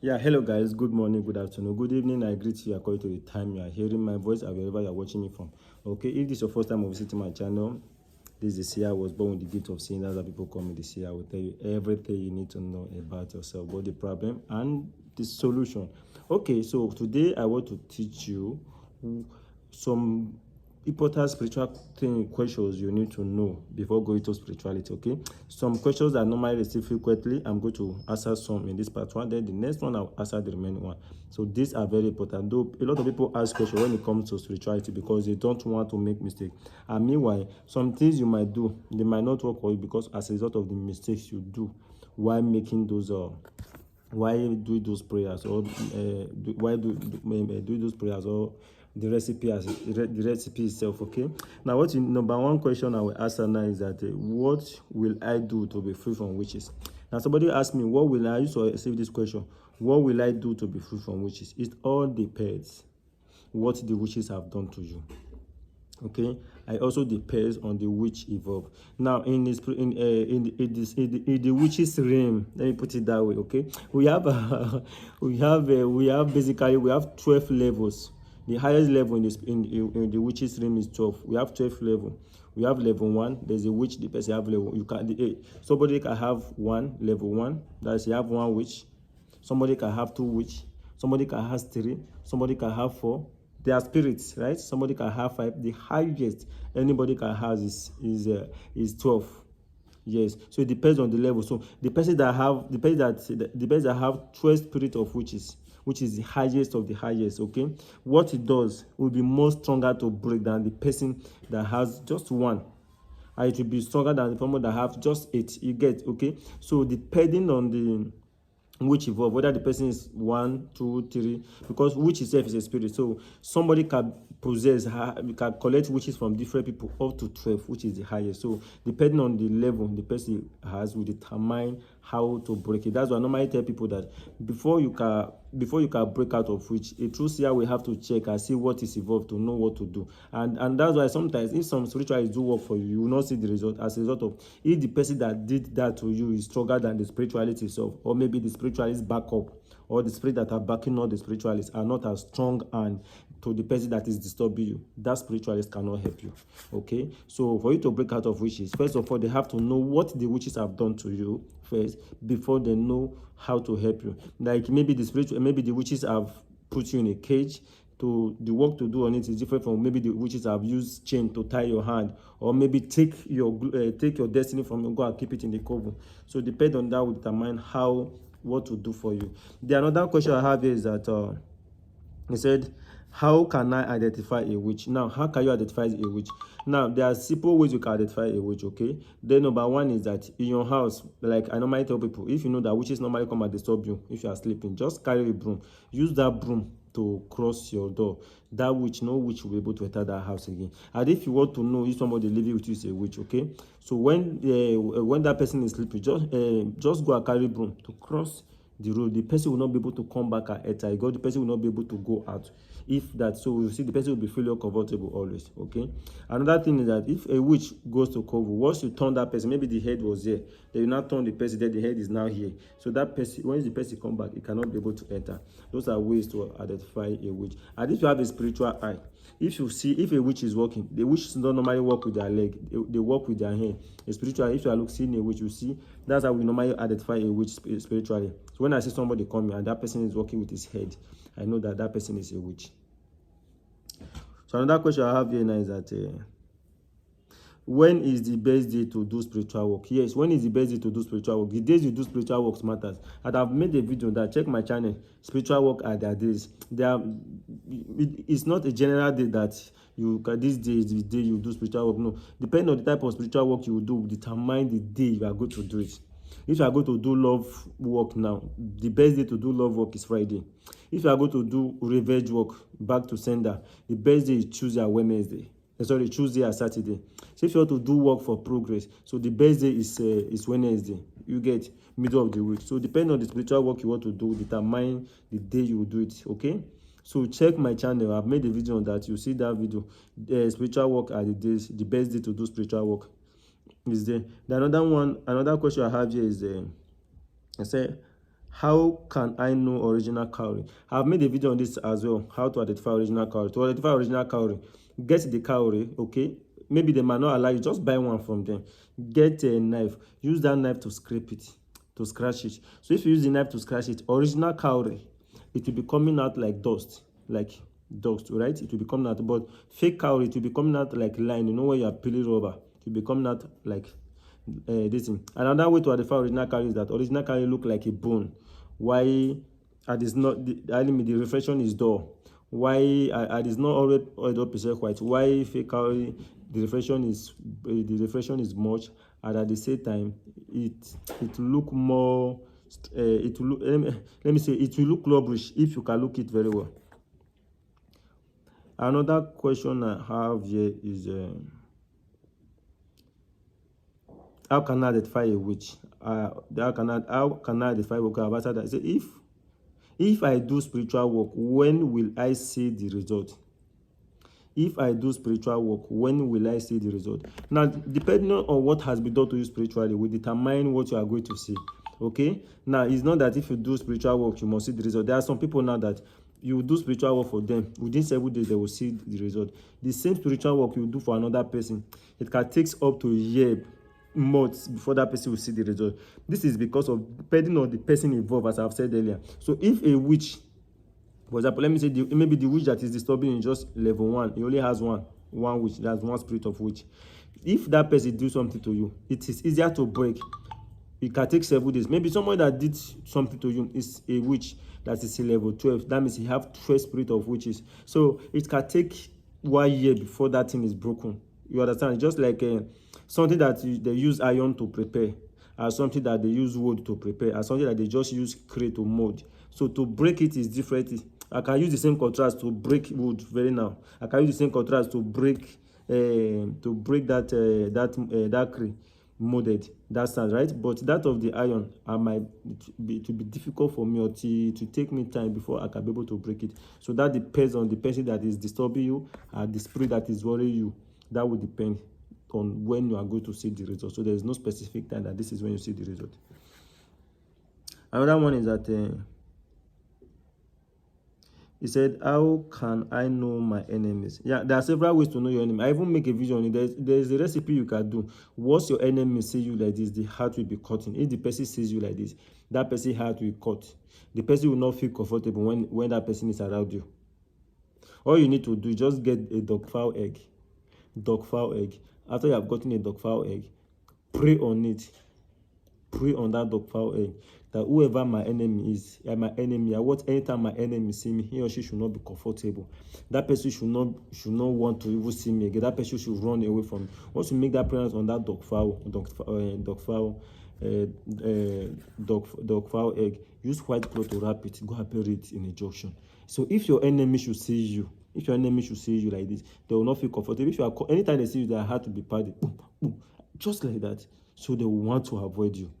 Yeah, hello guys. Good morning, good afternoon, good evening. I greet you according to the time you are hearing my voice or wherever you are watching me from. Okay, if this is your first time of visiting my channel, this is the I was born with the gift of seeing. That's how people call me the seer. I will tell you everything you need to know about yourself, both the problem and the solution. Okay, so today I want to teach you some important spiritual thing questions you need to know before going to spirituality. Okay, some questions that I normally receive frequently, I'm going to answer some in this part one, then the next one I'll answer the remaining one. So these are very important, though a lot of people ask questions when it comes to spirituality because they don't want to make mistakes. And meanwhile, some things you might do, they might not work for you because as a result of the mistakes you do while making those why do those prayers, or why do those prayers, or the recipe the recipe itself. Okay, now what you number one question I will answer now is that what will I do to be free from witches? Now somebody asked me, what will I used to receive this question, what will I do to be free from witches? It all depends what the witches have done to you. Okay, I also depends on the witch evolve. Now in this in the witches realm, let me put it that way. Okay, we have we have basically we have 12 levels. The highest level in this in the witches realm is 12. We have 12 level. We have level 1. There's a witch, the person have level, you can somebody can have level 1, that's you have one witch. Somebody can have 2 witch, somebody can have 3, somebody can have 4. They are spirits, right? Somebody can have 5. The highest anybody can have is 12. Yes, so it depends on the level. So the person that have 12 spirit of witches, which is the highest of the highest. Okay, what it does will be more stronger to break than the person that has just one, and it will be stronger than the person that have just 8. You get? Okay, so depending on the which evolve, whether the person is 1, 2, 3, because witch itself is a spirit. So somebody can possess, can collect witches from different people up to 12, which is the highest. So depending on the level the person has will determine how to break it. That's why I normally tell people that before you can break out of witch, a true seer will have to check and see what is involved to know what to do. And that's why sometimes if some spiritualists do work for you, you will not see the result as a result of if the person that did that to you is stronger than the spirituality itself, or maybe the spiritualist backup or the spirit that are backing all the spiritualists are not as strong, and to the person that is disturbing you, that spiritualist cannot help you. Okay, so for you to break out of witches, first of all they have to know what the witches have done to you first before they know how to help you. Like maybe the witches have put you in a cage, to the work to do on it is different from maybe the witches have used chain to tie your hand, or maybe take your destiny from you, go and keep it in the coven. So depend on that will determine what to do for you. The another question I have here is that he said, how can I identify a witch? Now, how can you identify a witch? Now, there are simple ways you can identify a witch. Okay, then number one is that in your house, like I normally tell people, if you know that witches normally come and disturb you if you are sleeping, just carry a broom, use that broom to cross your door. That witch, no witch will be able to enter that house again. And if you want to know if somebody living with you is a witch, okay, so when that person is sleeping, just go and carry broom to cross the road. The person will not be able to come back and enter. God, the person will not be able to go out. If that, so you see, the person will be feeling comfortable always. Okay. Another thing is that if a witch goes to cover, once you turn that person, maybe the head was there, then you now turn the person, then the head is now here. So that person, once the person come back, it cannot be able to enter. Those are ways to identify a witch. And if you have a spiritual eye, if you see if a witch is walking, the witches don't normally walk with their leg, they walk with their hand. A spiritual, if you are seeing a witch, you see, that's how we normally identify a witch spiritually. So when I see somebody coming and that person is walking with his head, I know that that person is a witch. So another question I have here now is that when is the best day to do spiritual work? Yes, when is the best day to do spiritual work? The days you do spiritual work matters. And I've made a video that, check my channel, spiritual work are their days. It's not a general day that this day is the day you do spiritual work. No, depending on the type of spiritual work you will do, determine the day you are going to do it. If you are going to do love work now, the best day to do love work is Friday. If you are going to do revenge work, back to sender, the best day is Tuesday and Wednesday. Sorry, Tuesday and Saturday. So if you want to do work for progress, so the best day is Wednesday. You get middle of the week. So depending on the spiritual work you want to do, determine the day you will do it. Okay. So check my channel. I've made a video on that. You see that video. The spiritual work are the days, the best day to do spiritual work is there. The another question I have here is I said, How can I know original cowrie? I've made a video on this as well, how to identify original cowrie. To identify original cowrie, get the cowrie, okay? Maybe they might not allow you, just buy one from them. Get a knife, use that knife to scrape it, to scratch it. So if you use the knife to scratch it, original cowrie, it will be coming out like dust, right? It will be coming out, but fake cowrie, it will be coming out like line. You know when you are peeling rubber, it will be coming out like this thing. Another way to identify original cowrie is that original cowrie look like a bone. Why it is not the reflection is dull? Why it is not always 100% white? Why fake cowrie the reflection is much, and at the same time it look more it will look, let me say it will look lubrish if you can look it very well. Another question I have here is how can I identify a witch? How can I identify a witch? I've answered that. Say if I do spiritual work, when will I see the result? If I do spiritual work, when will I see the result? Now, depending on what has been done to you spiritually, will determine what you are going to see. Okay? Now, it's not that if you do spiritual work, you must see the result. There are some people now that you do spiritual work for them. Within several days, they will see the result. The same spiritual work you do for another person, it can take up to a year, months before that person will see the result. This is because of depending on the person involved, as I've said earlier. So if a witch, for example, let me say maybe the witch that is disturbing in just level 1, he only has one witch, that's one spirit of witch. If that person do something to you, it is easier to break. It can take several days. Maybe someone that did something to you is a witch that is in level 12. That means he have 12 spirit of witches. So it can take 1 year before that thing is broken. You understand? Just like something that they use iron to prepare, or something that they use wood to prepare, or something that they just use clay to mold. So to break it is different. I can use the same contrast to break wood very now. I can use the same contrast to break that clay molded. That sounds right, but that of the iron, it will be difficult for me, or to take me time before I can be able to break it. So that depends on the person that is disturbing you, and the spirit that is worrying you. That will depend on when you are going to see the result. So there is no specific time that this is when you see the result. Another one is that he said, how can I know my enemies? Yeah, there are several ways to know your enemy. I even make a video on it. There's a recipe you can do. Once your enemy see you like this, the heart will be cutting. If the person sees you like this, that person's heart will cut. The person will not feel comfortable when that person is around you. All you need to do is just get a dog fowl egg. After you have gotten a dog fowl egg, pray on it. Pray on that dog fowl egg, that whoever my enemy is, anytime my enemy see me, he or she should not be comfortable. That person should not want to even see me again. That person should run away from me. Once you make that prayer on that dog fowl egg, use white cloth to wrap it. Go and bury it in a junction. So if your enemy should see you, like this, they will not feel comfortable. If you are anytime they see you, their heart will be padded, boom, boom, just like that. So they will want to avoid you.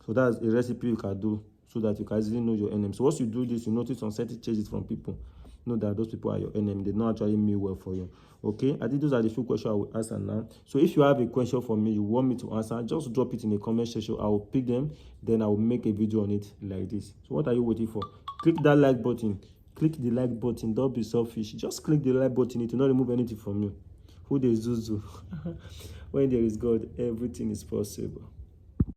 So that's a recipe you can do so that you can easily know your enemy. So once you do this, you notice some certain changes from people. Know that those people are your enemy. They don't actually mean well for you. Okay? I think those are the few questions I will answer now. So if you have a question for me, you want me to answer, just drop it in the comment section. I will pick them. Then I will make a video on it like this. So what are you waiting for? Click that like button. Click the like button. Don't be selfish. Just click the like button. It will not remove anything from you. Who they Zuzu? When there is God, everything is possible.